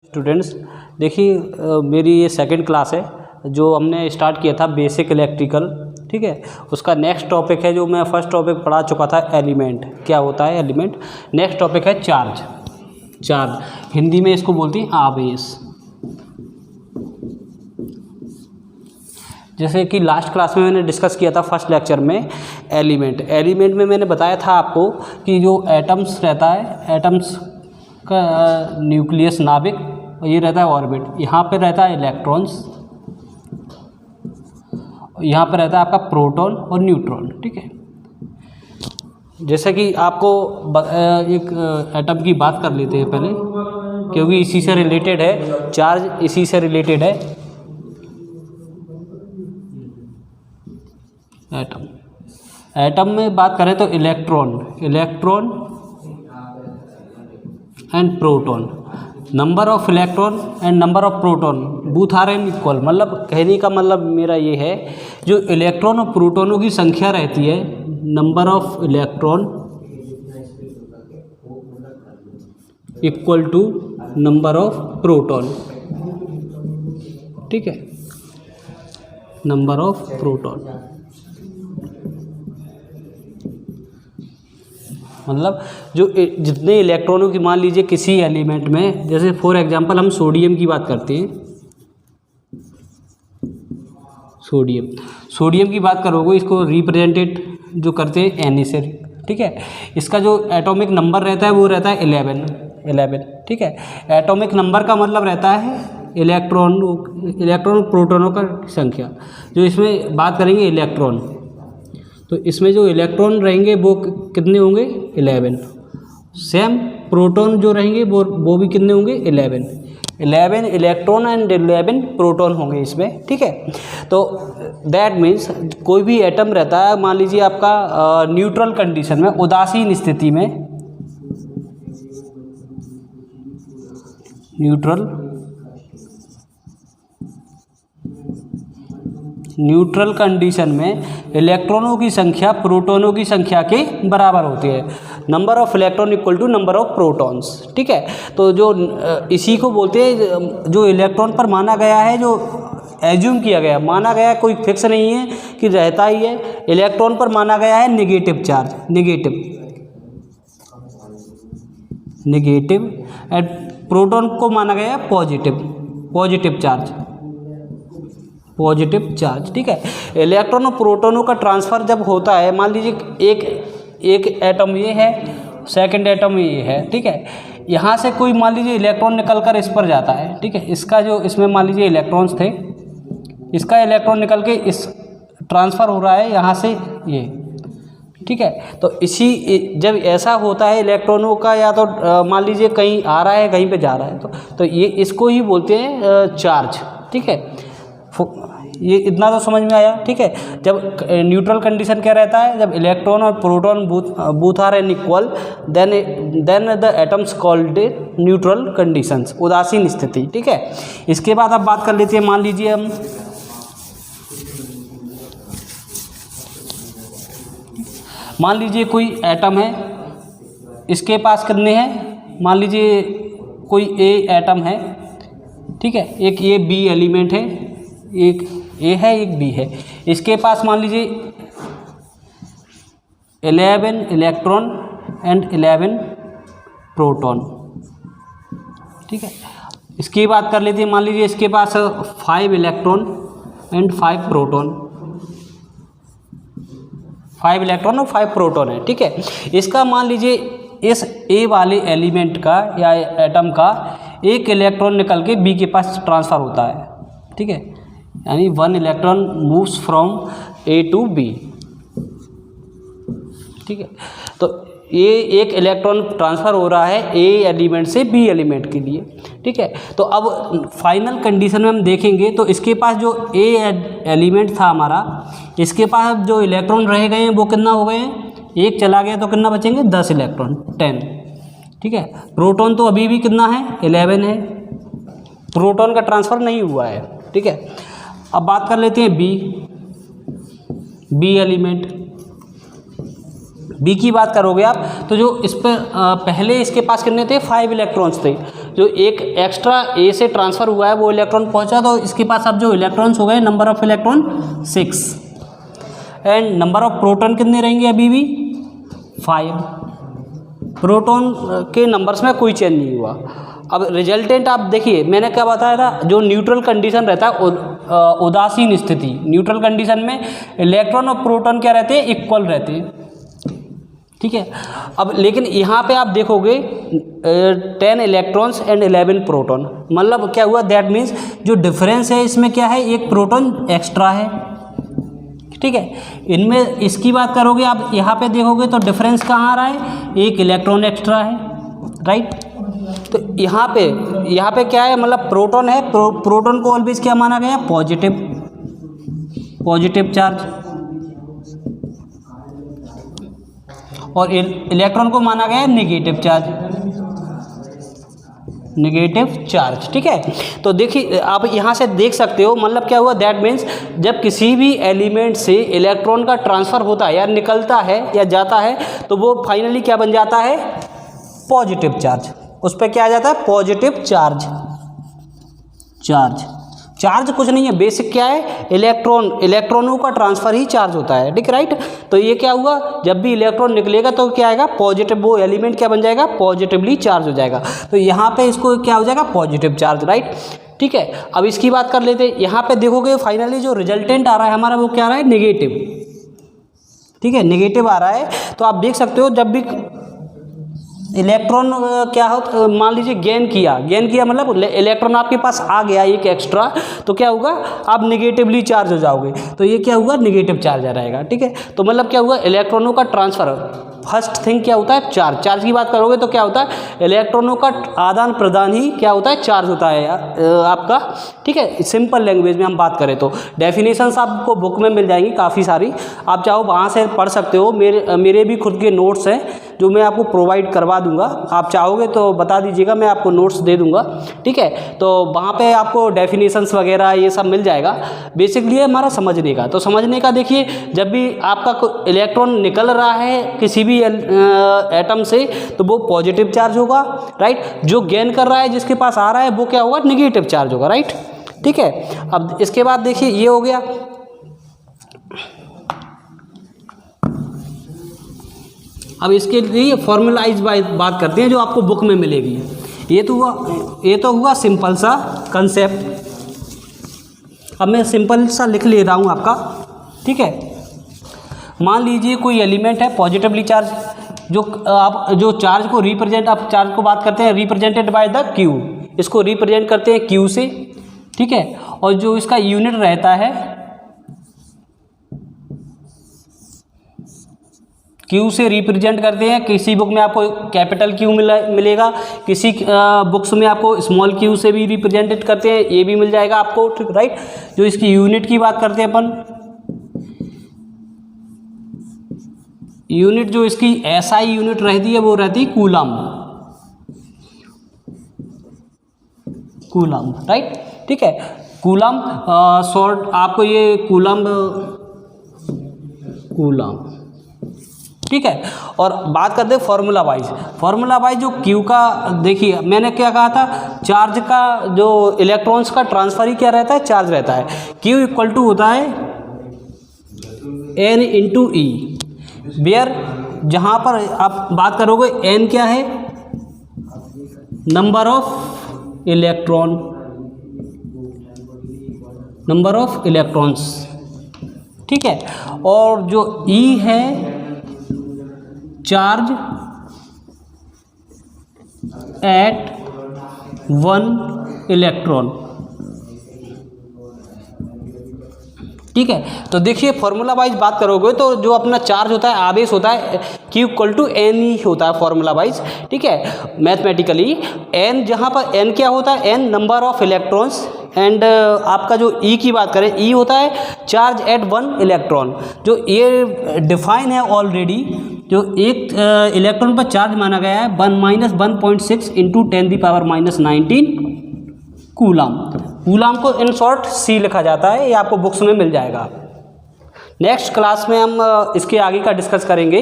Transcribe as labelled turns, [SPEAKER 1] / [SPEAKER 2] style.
[SPEAKER 1] Students देखिए, मेरी ये सेकंड क्लास है जो हमने स्टार्ट किया था बेसिक इलेक्ट्रिकल। ठीक है, उसका नेक्स्ट टॉपिक है जो मैं फर्स्ट टॉपिक पढ़ा चुका था, एलिमेंट क्या होता है एलिमेंट। नेक्स्ट टॉपिक है चार्ज। चार्ज हिंदी में इसको बोलते हैं आवेश। जैसे कि लास्ट क्लास में मैंने डिस्कस किया था फर्स्ट लेक्चर में एलिमेंट। एलिमेंट में मैंने बताया था आपको कि जो एटम्स रहता है, एटम्स का न्यूक्लियस नाभिक, ये रहता है ऑर्बिट, यहाँ पे रहता है इलेक्ट्रॉन्स, यहाँ पे रहता है आपका प्रोटॉन और न्यूट्रॉन। ठीक है, जैसे कि आपको एक एटम की बात कर लेते हैं पहले, क्योंकि इसी से रिलेटेड है, चार्ज इसी से रिलेटेड है। एटम, एटम में बात करें तो electron and proton, number of electron and number of proton both are equal. मतलब कहने का मतलब मेरा ये है, जो इलेक्ट्रॉन और प्रोटॉनों की संख्या रहती है, number of electron equal to number of proton. ठीक है, नंबर ऑफ प्रोटॉन मतलब जो जितने इलेक्ट्रॉनों की, मान लीजिए किसी एलिमेंट में, जैसे फॉर एग्जांपल हम सोडियम की बात करते हैं, सोडियम की बात करोगे, इसको रिप्रेजेंटेड जो करते हैं Na से। ठीक है, इसका जो एटॉमिक नंबर रहता है वो रहता है 11। ठीक है, एटॉमिक नंबर का मतलब रहता है इलेक्ट्रॉन प्रोटॉनों का संख्या। जो इसमें बात करेंगे इलेक्ट्रॉन, तो इसमें जो इलेक्ट्रॉन रहेंगे वो कितने होंगे, 11। सेम प्रोटॉन जो रहेंगे वो भी कितने होंगे, 11 इलेक्ट्रॉन एंड 11 प्रोटॉन होंगे इसमें। ठीक है, तो दैट मीन्स कोई भी एटम रहता है, मान लीजिए आपका न्यूट्रल कंडीशन में, उदासीन स्थिति में, न्यूट्रल कंडीशन में इलेक्ट्रॉनों की संख्या प्रोटॉनों की संख्या के बराबर होती है। Number of electron equal to number of protons. ठीक है, तो जो इसी को बोलते हैं, जो इलेक्ट्रॉन पर माना गया है, जो एज्यूम किया गया, माना गया, कोई फिक्स नहीं है कि रहता ही है। इलेक्ट्रॉन पर माना गया है negative charge, negative and proton को माना गया है पॉजिटिव चार्ज। ठीक है, इलेक्ट्रॉन और प्रोटॉनों का ट्रांसफ़र जब होता है, मान लीजिए एक एटम ये है, सेकंड एटम ये है। ठीक है, यहाँ से कोई मान लीजिए इलेक्ट्रॉन निकल कर इस पर जाता है। ठीक है, इसका जो इसमें मान लीजिए इलेक्ट्रॉन्स थे, इसका इलेक्ट्रॉन निकल के इस ट्रांसफ़र हो रहा है यहाँ से ये। ठीक है, तो जब ऐसा होता है इलेक्ट्रॉनों का, या तो मान लीजिए कहीं आ रहा है कहीं पे जा रहा है, तो ये इसको ही बोलते हैं चार्ज। ठीक है, ये इतना तो समझ में आया। ठीक है, जब न्यूट्रल कंडीशन क्या रहता है, जब इलेक्ट्रॉन और proton both are equal, then the atoms called neutral conditions, उदासीन स्थिति। ठीक है, इसके बाद अब बात कर लेते हैं, मान लीजिए हम कोई एटम है, इसके पास कितने हैं, मान लीजिए कोई ए एटम है। ठीक है, एक ये बी एलिमेंट है, एक ए है एक बी है, इसके पास मान लीजिए 11 इलेक्ट्रॉन एंड 11 प्रोटॉन। ठीक है, इसकी बात कर लेते हैं, मान लीजिए इसके पास 5 इलेक्ट्रॉन एंड 5 प्रोटॉन, 5 इलेक्ट्रॉन और 5 प्रोटॉन है। ठीक है, इसका मान लीजिए इस ए वाले एलिमेंट का या एटम का एक इलेक्ट्रॉन निकल के बी के पास ट्रांसफ़र होता है। ठीक है, यानी 1 electron moves from A to B. ठीक है, तो ये एक इलेक्ट्रॉन ट्रांसफ़र हो रहा है ए एलिमेंट से बी एलिमेंट के लिए। ठीक है, तो अब फाइनल कंडीशन में हम देखेंगे, तो इसके पास जो ए एलिमेंट था हमारा, इसके पास जो इलेक्ट्रॉन रह गए हैं वो कितना हो गए हैं, एक चला गया तो कितना बचेंगे, 10 इलेक्ट्रॉन, 10। ठीक है, प्रोटॉन तो अभी भी कितना है, 11 है, प्रोटॉन का ट्रांसफ़र नहीं हुआ है। ठीक है, अब बात कर लेते हैं बी एलिमेंट। बी की बात करोगे आप तो जो इस पर पहले इसके पास कितने थे 5 इलेक्ट्रॉन्स थे, जो एक एक्स्ट्रा ए से ट्रांसफ़र हुआ है वो इलेक्ट्रॉन पहुंचा, तो इसके पास अब जो इलेक्ट्रॉन्स हो गए, number of electron 6 and number of proton कितने रहेंगे अभी भी 5। प्रोटॉन के नंबर्स में कोई चेंज नहीं हुआ। अब रिजल्टेंट आप देखिए, मैंने क्या बताया था, जो न्यूट्रल कंडीशन रहता है, उदासीन स्थिति, न्यूट्रल कंडीशन में इलेक्ट्रॉन और प्रोटॉन क्या रहते हैं, इक्वल रहते हैं, ठीक है। अब लेकिन यहाँ पे आप देखोगे 10 इलेक्ट्रॉन्स एंड 11 प्रोटॉन, मतलब क्या हुआ, दैट मीन्स जो डिफरेंस है इसमें क्या है, एक प्रोटॉन एक्स्ट्रा है, ठीक है। इनमें इसकी बात करोगे आप, यहाँ पे देखोगे तो डिफरेंस कहाँ आ रहा है, एक इलेक्ट्रॉन एक्स्ट्रा है, राइट। तो यहाँ पे क्या है, मतलब प्रोटॉन है, प्रोटॉन को ऑलवेज क्या माना गया, पॉजिटिव चार्ज, और इलेक्ट्रॉन को माना गया नेगेटिव चार्ज, ठीक है। तो देखिए आप यहाँ से देख सकते हो, मतलब क्या हुआ, दैट मीन्स जब किसी भी एलिमेंट से इलेक्ट्रॉन का ट्रांसफ़र होता है या निकलता है या जाता है, तो वो फाइनली क्या बन जाता है, पॉजिटिव चार्ज। उस पर क्या आ जाता है, पॉजिटिव चार्ज कुछ नहीं है, बेसिक क्या है, इलेक्ट्रॉनों का ट्रांसफ़र ही चार्ज होता है, ठीक, राइट। तो ये क्या हुआ, जब भी इलेक्ट्रॉन निकलेगा तो क्या आएगा, पॉजिटिव, वो एलिमेंट क्या बन जाएगा, पॉजिटिवली चार्ज हो जाएगा। तो यहाँ पे इसको क्या हो जाएगा, पॉजिटिव चार्ज, राइट, ठीक है। अब इसकी बात कर लेते हैं, यहाँ पे देखोगे फाइनली जो रिजल्टेंट आ रहा है हमारा, वो क्या आ रहा है, नेगेटिव, ठीक है, नेगेटिव आ रहा है। तो आप देख सकते हो जब भी इलेक्ट्रॉन क्या हो, मान लीजिए गेन किया मतलब इलेक्ट्रॉन आपके पास आ गया एक एक्स्ट्रा, तो क्या होगा, आप निगेटिवली चार्ज हो जाओगे, तो ये क्या हुआ, निगेटिव चार्ज आ रहेगा, ठीक है। तो मतलब क्या हुआ, इलेक्ट्रॉनों का ट्रांसफ़र, फर्स्ट थिंग क्या होता है, चार्ज की बात करोगे तो क्या होता है, इलेक्ट्रॉनों का आदान प्रदान ही क्या होता है, चार्ज होता है आपका, ठीक है। सिंपल लैंग्वेज में हम बात करें तो डेफिनेशंस आपको बुक में मिल जाएंगी काफ़ी सारी, आप चाहो वहाँ से पढ़ सकते हो। मेरे भी खुद के नोट्स हैं जो मैं आपको प्रोवाइड करवा दूंगा, आप चाहोगे तो बता दीजिएगा, मैं आपको नोट्स दे दूंगा, ठीक है। तो वहाँ पे आपको डेफिनेशंस वगैरह ये सब मिल जाएगा। बेसिकली है हमारा समझने का, तो समझने का देखिए, जब भी आपका इलेक्ट्रॉन निकल रहा है किसी भी एटम से, तो वो पॉजिटिव चार्ज होगा, राइट। जो गेन कर रहा है, जिसके पास आ रहा है, वो क्या होगा, निगेटिव चार्ज होगा, राइट, ठीक है। अब इसके बाद देखिए, ये हो गया। अब इसके लिए फॉर्मुलाइज बात करते हैं जो आपको बुक में मिलेगी। ये तो हुआ सिंपल सा कंसेप्ट। अब मैं सिंपल सा लिख ले रहा हूँ आपका, ठीक है। मान लीजिए कोई एलिमेंट है पॉजिटिवली चार्ज, जो चार्ज को रिप्रेजेंट, आप चार्ज को बात करते हैं रिप्रेजेंटेड बाय द क्यू, इसको रिप्रेजेंट करते हैं क्यू से, ठीक है। और जो इसका यूनिट रहता है क्यू से रिप्रेजेंट करते हैं। किसी बुक में आपको कैपिटल क्यू मिलेगा, किसी बुक्स में आपको स्मॉल क्यू से भी रिप्रेजेंटेड करते हैं, ये भी मिल जाएगा आपको, ठीक, राइट। जो इसकी यूनिट की बात करते हैं अपन, यूनिट जो इसकी एसआई यूनिट रहती है वो रहती है कूलम, राइट, ठीक है। कूलम शॉर्ट आपको ये कूलम, ठीक है। और बात करते हैं फॉर्मूला वाइज जो क्यू का, देखिए मैंने क्या कहा था, चार्ज का जो इलेक्ट्रॉन्स का ट्रांसफर ही क्या रहता है, चार्ज रहता है। क्यू इक्वल टू होता है n इंटू ई, वेयर जहाँ पर आप बात करोगे n क्या है, नंबर ऑफ इलेक्ट्रॉन्स, ठीक है। और जो E है चार्ज एट 1 इलेक्ट्रॉन, ठीक है। तो देखिए फॉर्मूला वाइज बात करोगे तो जो अपना चार्ज होता है, आवेश होता है, Q इक्वल टू एन ही होता है फॉर्मूला वाइज, ठीक है। मैथमेटिकली n, जहाँ पर n क्या होता है, n number of electrons, and आपका जो E की बात करें, E होता है चार्ज एट 1 इलेक्ट्रॉन। जो ये डिफाइन है ऑलरेडी, जो एक इलेक्ट्रॉन पर चार्ज माना गया है 1-1.6 इंटू 10⁻⁻19 कूलाम को इन शॉर्ट C लिखा जाता है, ये आपको बुक्स में मिल जाएगा। नेक्स्ट क्लास में हम इसके आगे का डिस्कस करेंगे।